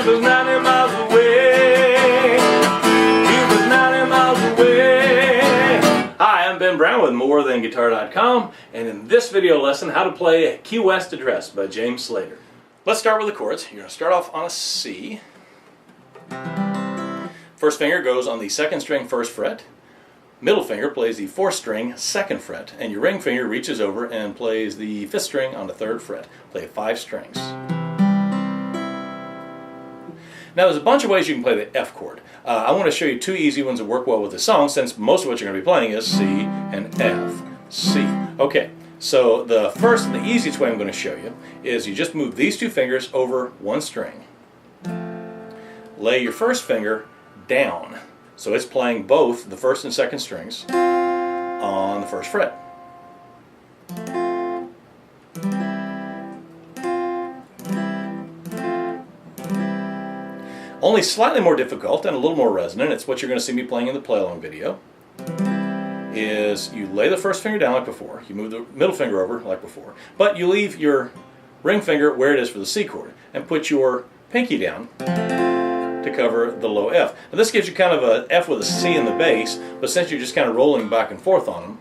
was 90 miles away. He was 90 miles away. Hi, I'm Ben Brown with MoreThanGuitar.com, and in this video lesson, how to play Key West Address by James Slater. Let's start with the chords. You're going to start off on a C. First finger goes on the second string first fret. Middle finger plays the fourth string second fret, and your ring finger reaches over and plays the fifth string on the third fret. Play 5 strings. Now there's a bunch of ways you can play the F chord. I want to show you 2 easy ones that work well with the song, since most of what you're going to be playing is C and F, C. Okay, so the first and the easiest way I'm going to show you is you just move these 2 fingers over one string. Lay your first finger down, so it's playing both the first and second strings on the first fret. Only slightly more difficult and a little more resonant, it's what you're going to see me playing in the play-along video, is you lay the first finger down like before, you move the middle finger over like before, but you leave your ring finger where it is for the C chord and put your pinky down to cover the low F. Now this gives you kind of a F with a C in the bass, but since you're just kind of rolling back and forth on them,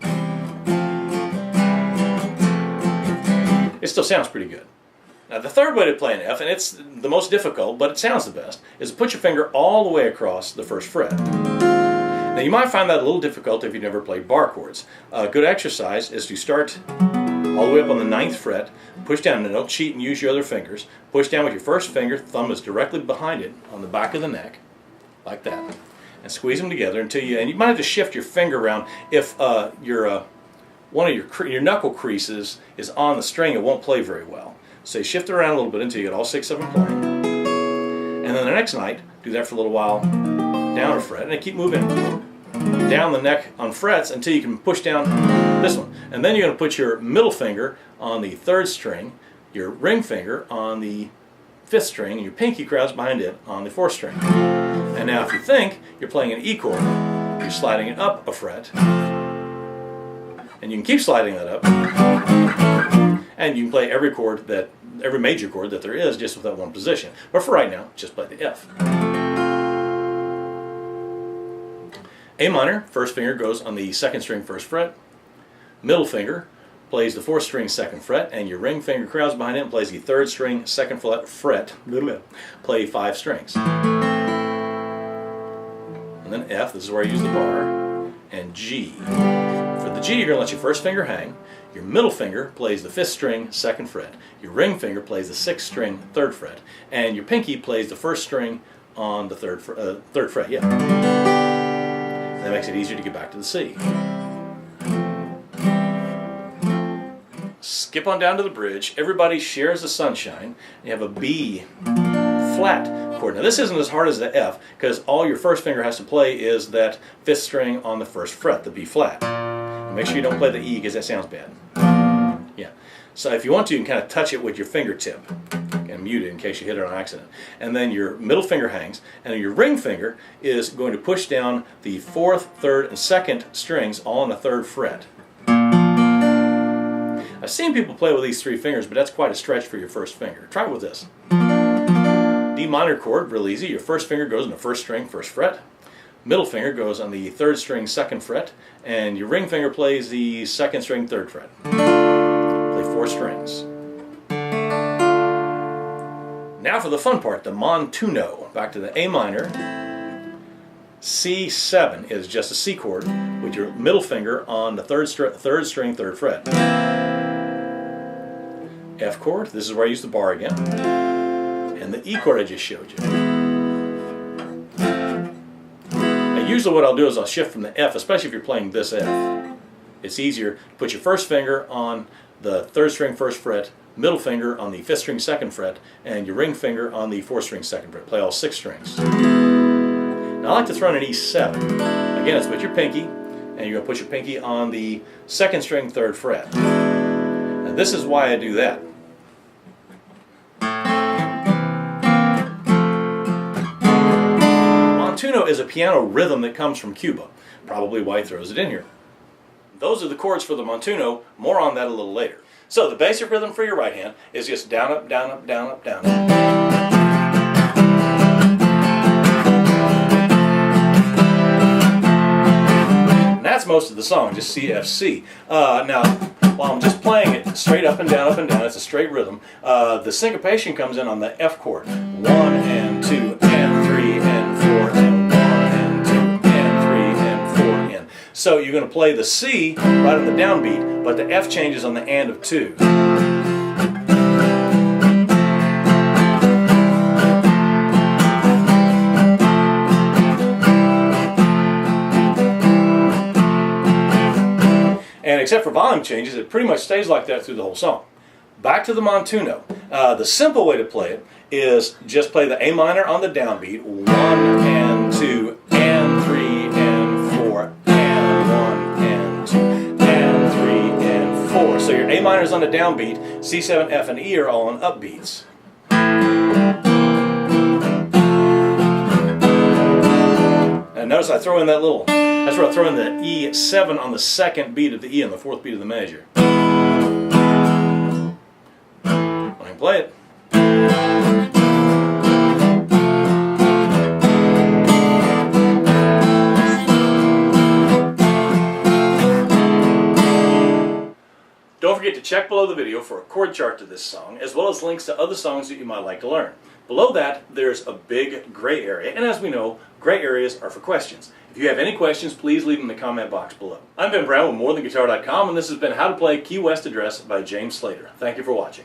it still sounds pretty good. Now the third way to play an F, and it's the most difficult, but it sounds the best, is to put your finger all the way across the first fret. Now you might find that a little difficult if you've never played bar chords. A good exercise is to start all the way up on the 9th fret, push down, and don't cheat and use your other fingers. Push down with your first finger, thumb is directly behind it on the back of the neck, like that, and squeeze them together until you, and you might have to shift your finger around if one of your knuckle creases is on the string, it won't play very well. So you shift it around a little bit until you get all 6 of them playing. And then the next night, do that for a little while, down a fret, and then keep moving down the neck on frets until you can push down this one. And then you're going to put your middle finger on the 3rd string, your ring finger on the 5th string, and your pinky crowds behind it on the 4th string. And now if you think you're playing an E chord, you're sliding it up a fret, and you can keep sliding that up, and you can play every major chord that there is just with that one position. But for right now, just play the F. A minor, first finger goes on the 2nd string first fret. Middle finger plays the 4th string 2nd fret, and your ring finger crowds behind it and plays the 3rd string 2nd fret. Play 5 strings. And then F, this is where I use the bar, and G. For the G, you're going to let your first finger hang. Your middle finger plays the 5th string 2nd fret. Your ring finger plays the 6th string 3rd fret. And your pinky plays the 1st string on the 3rd fret. Yeah. And that makes it easier to get back to the C. Skip on down to the bridge. Everybody shares the sunshine. You have a B flat chord. Now this isn't as hard as the F, because all your first finger has to play is that 5th string on the 1st fret, the B flat. And make sure you don't play the E, because that sounds bad. Yeah. So if you want to, you can kind of touch it with your fingertip and mute it in case you hit it on accident. And then your middle finger hangs, and your ring finger is going to push down the 4th, 3rd, and 2nd strings all on the 3rd fret. I've seen people play with these 3 fingers, but that's quite a stretch for your first finger. Try it with this. D minor chord, real easy. Your first finger goes on the 1st string, 1st fret. Middle finger goes on the 3rd string, 2nd fret. And your ring finger plays the 2nd string, 3rd fret. Play 4 strings. Now for the fun part, the montuno. Back to the A minor. C7 is just a C chord with your middle finger on the 3rd string, 3rd fret. F chord, this is where I use the bar again. And the E chord I just showed you. Now usually what I'll do is I'll shift from the F, especially if you're playing this F. It's easier to put your first finger on the 3rd string 1st fret, middle finger on the 5th string 2nd fret, and your ring finger on the 4th string 2nd fret. Play all 6 strings. Now I like to throw in an E7. Again, it's with your pinky, and you're going to put your pinky on the 2nd string 3rd fret. And this is why I do that. Montuno is a piano rhythm that comes from Cuba. Probably why he throws it in here. Those are the chords for the montuno. More on that a little later. So the basic rhythm for your right hand is just down, up, down, up, down, up, down. that's most of the song, just C, F, C. Now, while I'm just playing it straight up and down, it's a straight rhythm, the syncopation comes in on the F chord. 1 and 2 and 3 and 4 and 1 and 2 and 3 and 4 and. So you're going to play the C right on the downbeat, but the F changes on the and of 2. And except for volume changes, it pretty much stays like that through the whole song. Back to the montuno. The simple way to play it is just play the A minor on the downbeat, 1 and 2 and 3 and 4 and 1 and 2 and 3 and 4. So your A minor is on the downbeat, C, 7, F, and E are all on upbeats. And notice I throw in that little, that's where I throw in the E7 on the second beat of the E on the fourth beat of the measure. I can play it. Don't forget to check below the video for a chord chart to this song, as well as links to other songs that you might like to learn. Below that, there's a big gray area, and as we know, gray areas are for questions. If you have any questions, please leave them in the comment box below. I'm Ben Brown with MoreThanGuitar.com, and this has been How to Play Key West Address by James Slater. Thank you for watching.